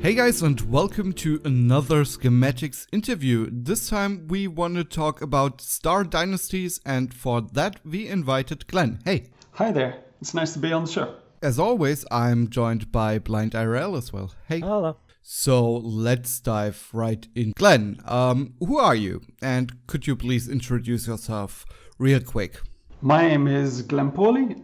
Hey guys, and welcome to another Schematics interview. This time we want to talk about Star Dynasties, and for that we invited Glen. Hey. Hi there, it's nice to be on the show. As always, I'm joined by BlindIRL as well. Hey. Hello. So let's dive right in. Glen, who are you? And could you please introduce yourself real quick? My name is Glen,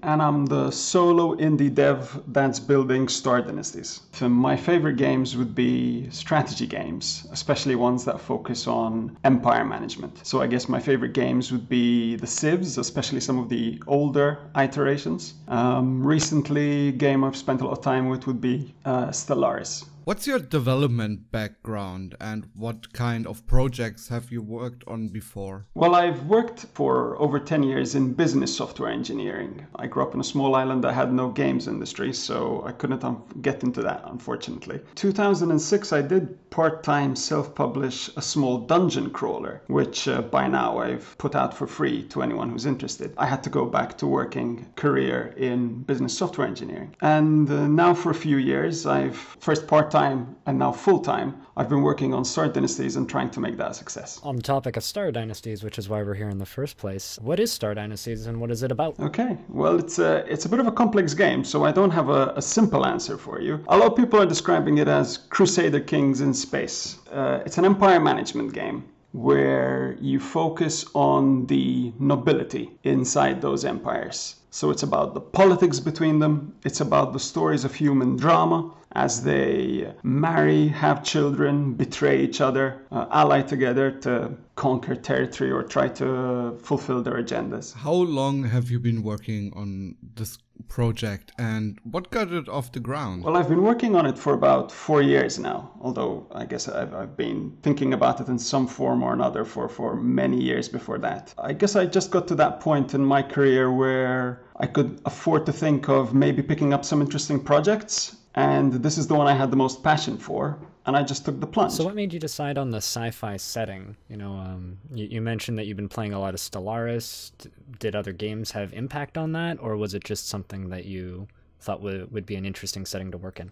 and I'm the solo indie dev that's building Star Dynasties. So my favorite games would be strategy games, especially ones that focus on empire management. So I guess my favorite games would be the Civs, especially some of the older iterations. Recently, a game I've spent a lot of time with would be Stellaris. What's your development background and what kind of projects have you worked on before? Well, I've worked for over 10 years in business software engineering. I grew up in a small island that had no games industry, so I couldn't get into that, unfortunately. 2006, I did part-time self-publish a small dungeon crawler, which by now I've put out for free to anyone who's interested. I had to go back to working career in business software engineering. And now for a few years, I've first part-time and now full-time, I've been working on Star Dynasties and trying to make that a success. On the topic of Star Dynasties, which is why we're here in the first place, what is Star Dynasties and what is it about? Okay, well, it's a bit of a complex game, so I don't have a simple answer for you. A lot of people are describing it as Crusader Kings in space. It's an empire management game where you focus on the nobility inside those empires. So it's about the politics between them. It's about the stories of human drama as they marry, have children, betray each other, ally together to conquer territory or try to fulfill their agendas. How long have you been working on this project and what got it off the ground? Well, I've been working on it for about 4 years now, although I guess I've been thinking about it in some form or another for many years before that. I guess I just got to that point in my career where I could afford to think of maybe picking up some interesting projects, and this is the one I had the most passion for, and I just took the plunge. So what made you decide on the sci-fi setting? You know, you mentioned that you've been playing a lot of Stellaris. Did other games have impact on that, or was it just something that you thought would be an interesting setting to work in?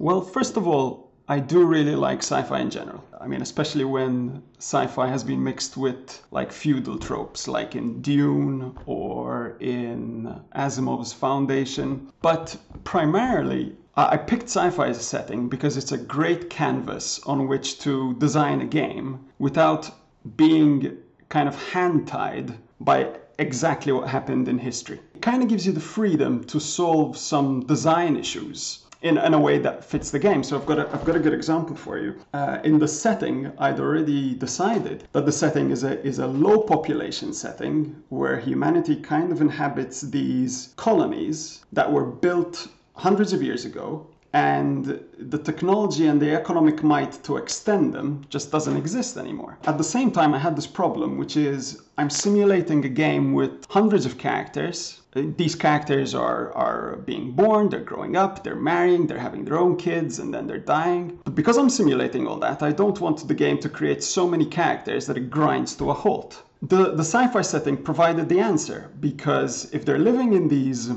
Well, first of all, I do really like sci-fi in general. I mean, especially when sci-fi has been mixed with like feudal tropes, like in Dune or in Asimov's Foundation. But primarily, I picked sci-fi as a setting because it's a great canvas on which to design a game without being kind of hand-tied by exactly what happened in history. It kind of gives you the freedom to solve some design issues in a way that fits the game. So I've got a good example for you. In the setting, I'd already decided that the setting is a low population setting where humanity kind of inhabits these colonies that were built hundreds of years ago, and the technology and the economic might to extend them just doesn't exist anymore. At the same time, I had this problem, which is I'm simulating a game with hundreds of characters. These characters are being born, they're growing up, they're marrying, they're having their own kids, and then they're dying. But because I'm simulating all that, I don't want the game to create so many characters that it grinds to a halt. The sci-fi setting provided the answer, because if they're living in these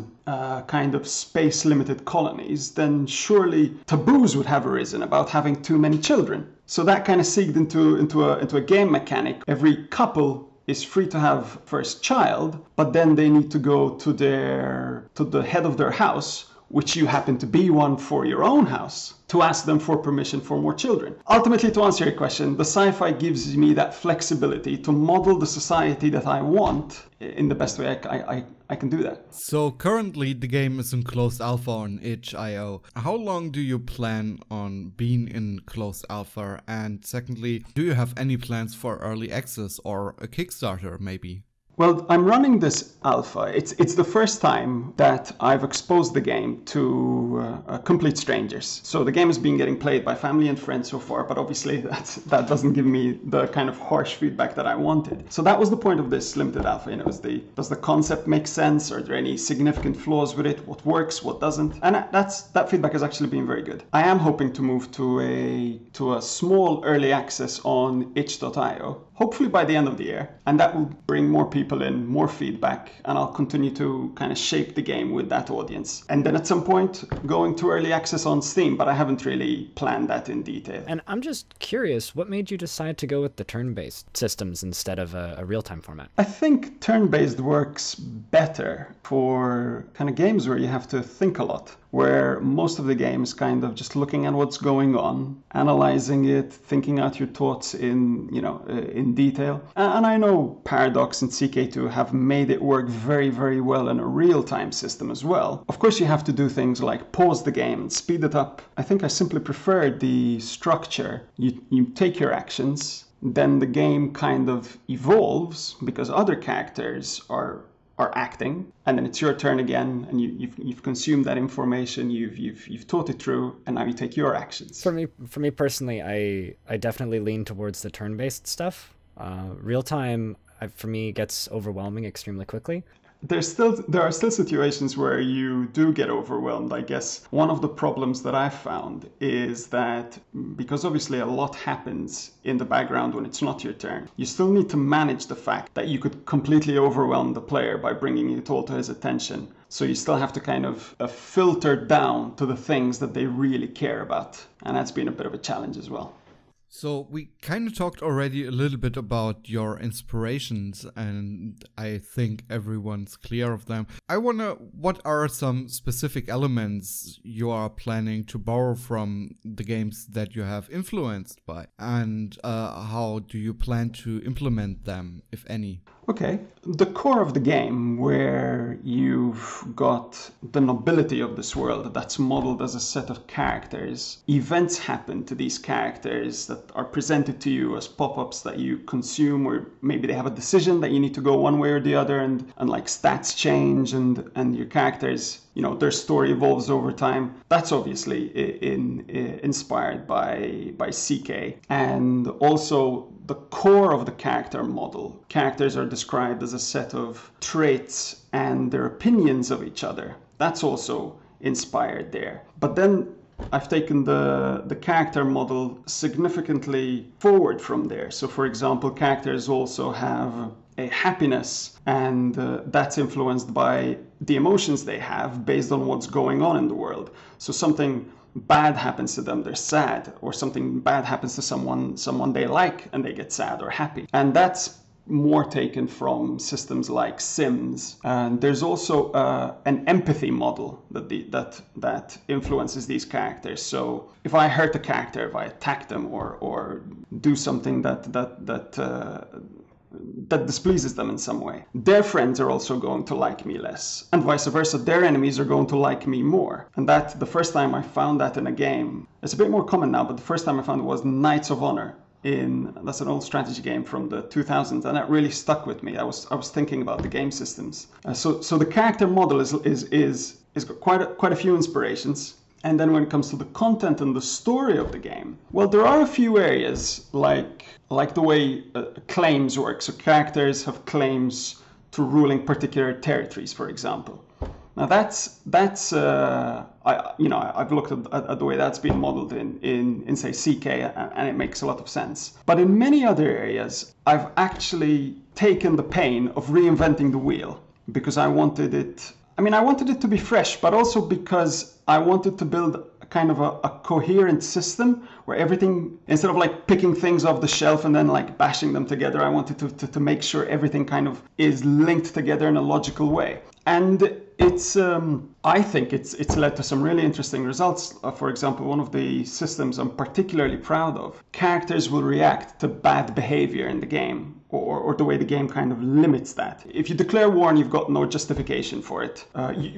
kind of space-limited colonies, then surely taboos would have arisen about having too many children. So that kind of segged into a game mechanic. Every couple is free to have first child, but then they need to go to the head of their house, which you happen to be one for your own house, to ask them for permission for more children. Ultimately, to answer your question, the sci-fi gives me that flexibility to model the society that I want in the best way I can do that. So currently the game is in closed alpha on itch.io. How long do you plan on being in closed alpha? And secondly, do you have any plans for early access or a Kickstarter maybe? Well, I'm running this alpha. It's the first time that I've exposed the game to complete strangers. So the game has been getting played by family and friends so far, but obviously that doesn't give me the kind of harsh feedback that I wanted. So that was the point of this limited alpha. You know, does the concept make sense? Are there any significant flaws with it? What works? What doesn't? And that feedback has actually been very good. I am hoping to move to a small early access on itch.io, hopefully by the end of the year, and that will bring more people people in more feedback, and I'll continue to kind of shape the game with that audience. And then at some point, going to early access on Steam, but I haven't really planned that in detail. And I'm just curious, what made you decide to go with the turn-based systems instead of a real-time format? I think turn-based works better for kind of games where you have to think a lot, where most of the game is kind of just looking at what's going on, analyzing it, thinking out your thoughts in, in detail. And I know Paradox and CK2 have made it work very, very well in a real-time system as well. Of course, you have to do things like pause the game and speed it up. I think I simply prefer the structure. You take your actions, then the game kind of evolves because other characters are acting, and then it's your turn again, and you've consumed that information, you've thought it through, and now you take your actions. For me personally, I definitely lean towards the turn-based stuff. Real time, for me, gets overwhelming extremely quickly. There are still situations where you do get overwhelmed. I guess one of the problems that I've found is that because obviously a lot happens in the background when it's not your turn, you still need to manage the fact that you could completely overwhelm the player by bringing it all to his attention. So you still have to kind of filter down to the things that they really care about. And that's been a bit of a challenge as well. So we kind of talked already a little bit about your inspirations, and I think everyone's clear of them. I wonder, what are some specific elements you are planning to borrow from the games that you have influenced by, and how do you plan to implement them, if any? Okay, the core of the game, where you've got the nobility of this world that's modeled as a set of characters. Events happen to these characters that are presented to you as pop-ups that you consume, or maybe they have a decision that you need to go one way or the other, and like stats change, and your characters, their story evolves over time. That's obviously inspired by CK. And also the core of the character model. Characters are described as a set of traits and their opinions of each other. That's also inspired there. But then I've taken the character model significantly forward from there. So for example, characters also have a happiness, and that's influenced by the emotions they have based on what's going on in the world. So something bad happens to them, they're sad, or something bad happens to someone they like, and they get sad or happy. And that's more taken from systems like Sims. And there's also an empathy model that influences these characters. So if I hurt a character, if I attack them or do something that displeases them in some way, their friends are also going to like me less, and vice versa. Their enemies are going to like me more. And that, the first time I found that in a game, it's a bit more common now, but the first time I found it was Knights of Honor. That's an old strategy game from the 2000s, and that really stuck with me. I was thinking about the game systems. So the character model is got quite a few inspirations. And then when it comes to the content and the story of the game, well, there are a few areas like the way claims work. So characters have claims to ruling particular territories, for example. Now I've looked at the way that's been modeled in say CK, and it makes a lot of sense. But in many other areas, I've actually taken the pain of reinventing the wheel, because I wanted it to be fresh, but also because I wanted to build a kind of a coherent system where everything, instead of like picking things off the shelf and then like bashing them together, I wanted to make sure everything kind of is linked together in a logical way. And I think it's led to some really interesting results. For example, one of the systems I'm particularly proud of, characters will react to bad behavior in the game, or the way the game kind of limits that. If you declare war and you've got no justification for it,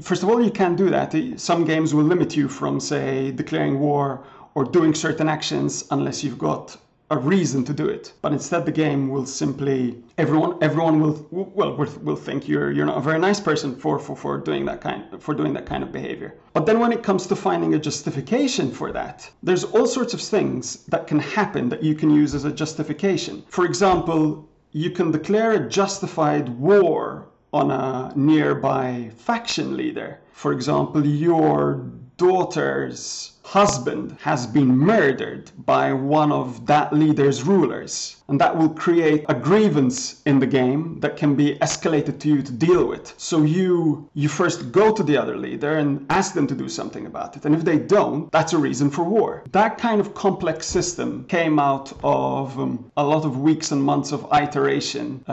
first of all, you can't do that. Some games will limit you from, say, declaring war or doing certain actions unless you've got a reason to do it. But instead, the game will simply, everyone will think you're not a very nice person for doing that kind of behavior. But then when it comes to finding a justification for that, there's all sorts of things that can happen that you can use as a justification. For example, you can declare a justified war on a nearby faction leader. For example, you're daughter's husband has been murdered by one of that leader's rulers. And that will create a grievance in the game that can be escalated to you to deal with. So you first go to the other leader and ask them to do something about it. And if they don't, that's a reason for war. That kind of complex system came out of a lot of weeks and months of iteration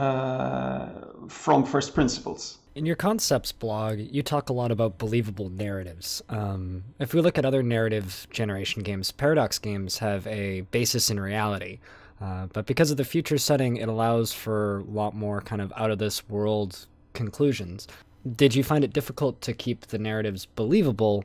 from first principles. In your concepts blog, you talk a lot about believable narratives. If we look at other narrative generation games, Paradox games have a basis in reality. But because of the future setting, it allows for a lot more kind of out-of-this-world conclusions. Did you find it difficult to keep the narratives believable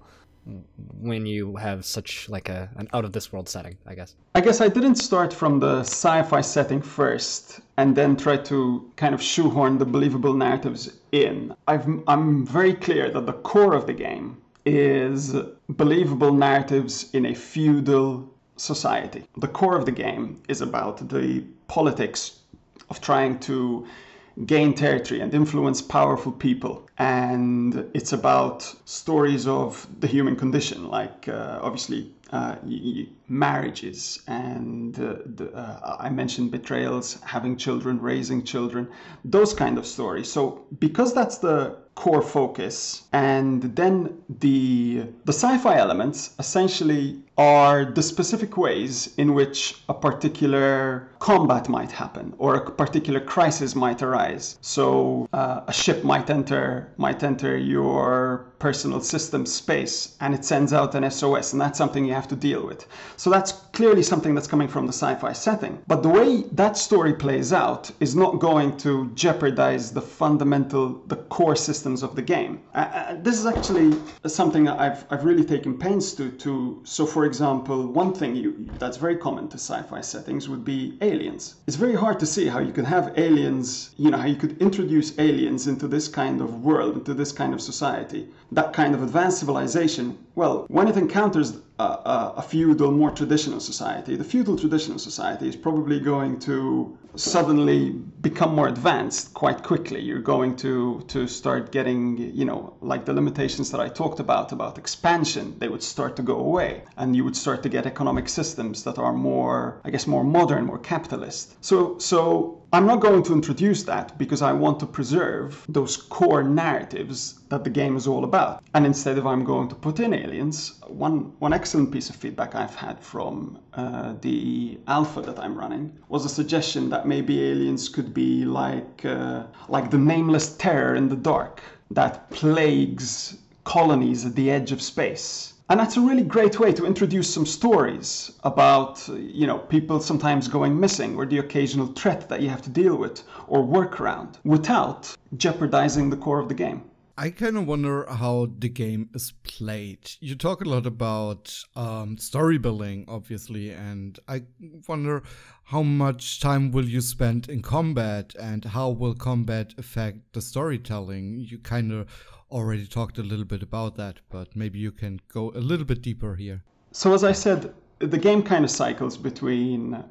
when you have such like an out-of-this-world setting, I guess? I guess I didn't start from the sci-fi setting first and then try to kind of shoehorn the believable narratives in. I'm very clear that the core of the game is believable narratives in a feudal society. The core of the game is about the politics of trying to gain territory and influence powerful people. And it's about stories of the human condition, like obviously marriages and I mentioned betrayals, having children, raising children, those kind of stories. So because that's the core focus, and then the sci-fi elements essentially are the specific ways in which a particular combat might happen or a particular crisis might arise. So a ship might enter your personal system space and it sends out an SOS, and that's something you have to deal with. So that's clearly something that's coming from the sci-fi setting. But the way that story plays out is not going to jeopardize the core systems of the game. This is actually something I've really taken pains to. So for example, one thing that's very common to sci-fi settings would be aliens. It's very hard to see how you could have aliens, how you could introduce aliens into this kind of world, into this kind of society, that kind of advanced civilization. Well, when it encounters a feudal, more traditional society, the feudal traditional society is probably going to suddenly become more advanced quite quickly. You're going to start getting, like the limitations that I talked about expansion, they would start to go away. And you would start to get economic systems that are more modern, more capitalist. So I'm not going to introduce that because I want to preserve those core narratives that the game is all about. And instead of I'm going to put in aliens, one excellent piece of feedback I've had from the alpha that I'm running was a suggestion that maybe aliens could be like the nameless terror in the dark that plagues colonies at the edge of space. And that's a really great way to introduce some stories about, people sometimes going missing or the occasional threat that you have to deal with or work around without jeopardizing the core of the game. I kind of wonder how the game is played. You talk a lot about story building, obviously, and I wonder how much time will you spend in combat and how will combat affect the storytelling? You kind of already talked a little bit about that, but maybe you can go a little bit deeper here. So as I said, the game kind of cycles between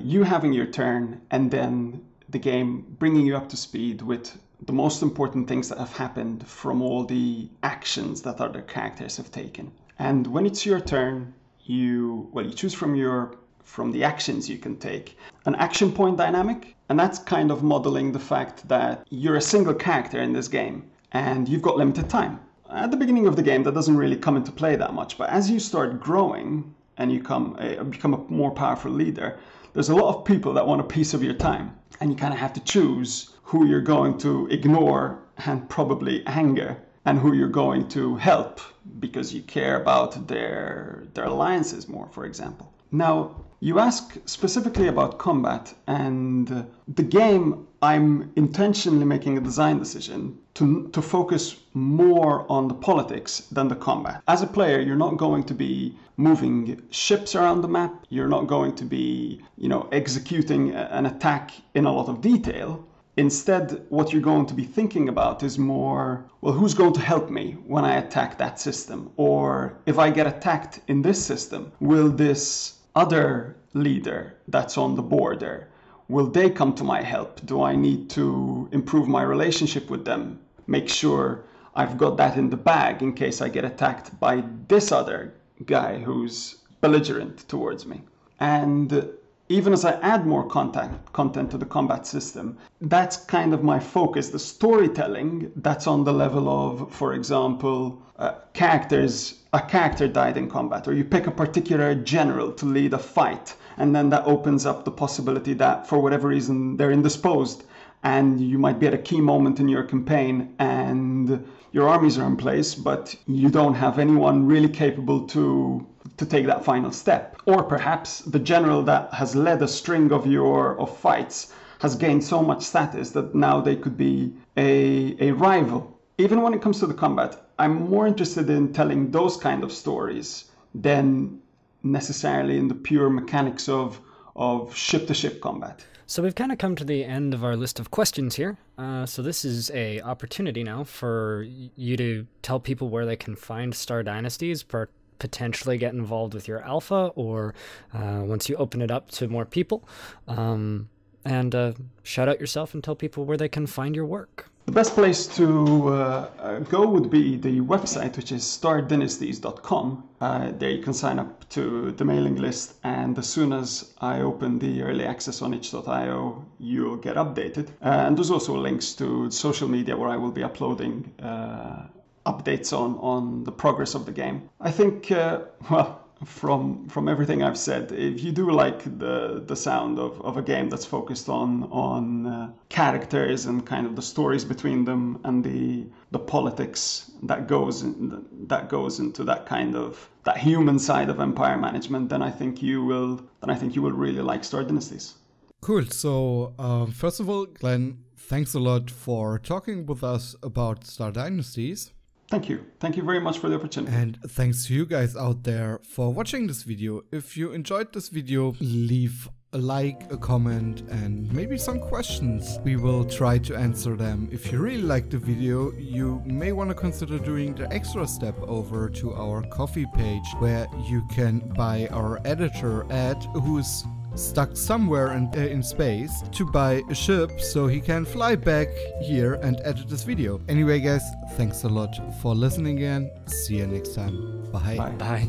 you having your turn and then the game bringing you up to speed with the most important things that have happened from all the actions that other characters have taken. And when it's your turn, you choose from the actions you can take an action point dynamic, and that's kind of modeling the fact that you're a single character in this game and you've got limited time. At the beginning of the game, that doesn't really come into play that much, but as you start growing and you become a more powerful leader, there's a lot of people that want a piece of your time, and you kind of have to choose who you're going to ignore and probably anger, and who you're going to help because you care about their alliances more, for example. Now, you ask specifically about combat, and the game, I'm intentionally making a design decision to focus more on the politics than the combat. As a player, you're not going to be moving ships around the map. You're not going to be, executing an attack in a lot of detail. Instead, what you're going to be thinking about is more, well, who's going to help me when I attack that system? Or if I get attacked in this system, will this other leader that's on the border, will they come to my help? Do I need to improve my relationship with them? Make sure I've got that in the bag in case I get attacked by this other guy who's belligerent towards me. And even as I add more content to the combat system, that's kind of my focus. The storytelling, that's on the level of, for example, a character died in combat, or you pick a particular general to lead a fight, and then that opens up the possibility that for whatever reason they're indisposed, and you might be at a key moment in your campaign and your armies are in place, but you don't have anyone really capable to take that final step. Or perhaps the general that has led a string of fights has gained so much status that now they could be a rival. Even when it comes to the combat, I'm more interested in telling those kind of stories than necessarily in the pure mechanics of ship-to-ship combat. So we've kind of come to the end of our list of questions here. So this is a opportunity now for you to tell people where they can find Star Dynasties, potentially get involved with your alpha, or once you open it up to more people. And shout out yourself and tell people where they can find your work. The best place to go would be the website, which is stardynasties.com. There you can sign up to the mailing list, and as soon as I open the early access on itch.io, you'll get updated. And there's also links to social media where I will be uploading updates on the progress of the game. I think, well, from everything I've said, if you do like the sound of a game that's focused on characters and kind of the stories between them and the politics that goes into that kind of that human side of empire management, then I think you will really like Star Dynasties. Cool. So first of all, Glenn, thanks a lot for talking with us about Star Dynasties. Thank you. Thank you very much for the opportunity. And thanks to you guys out there for watching this video. If you enjoyed this video, leave a like, a comment, and maybe some questions. We will try to answer them. If you really liked the video, you may want to consider doing the extra step over to our Ko-fi page, where you can buy our editor Ed, who's stuck somewhere in space, to buy a ship so he can fly back here and edit this video. Anyway guys, thanks a lot for listening again. See you next time. Bye. Bye.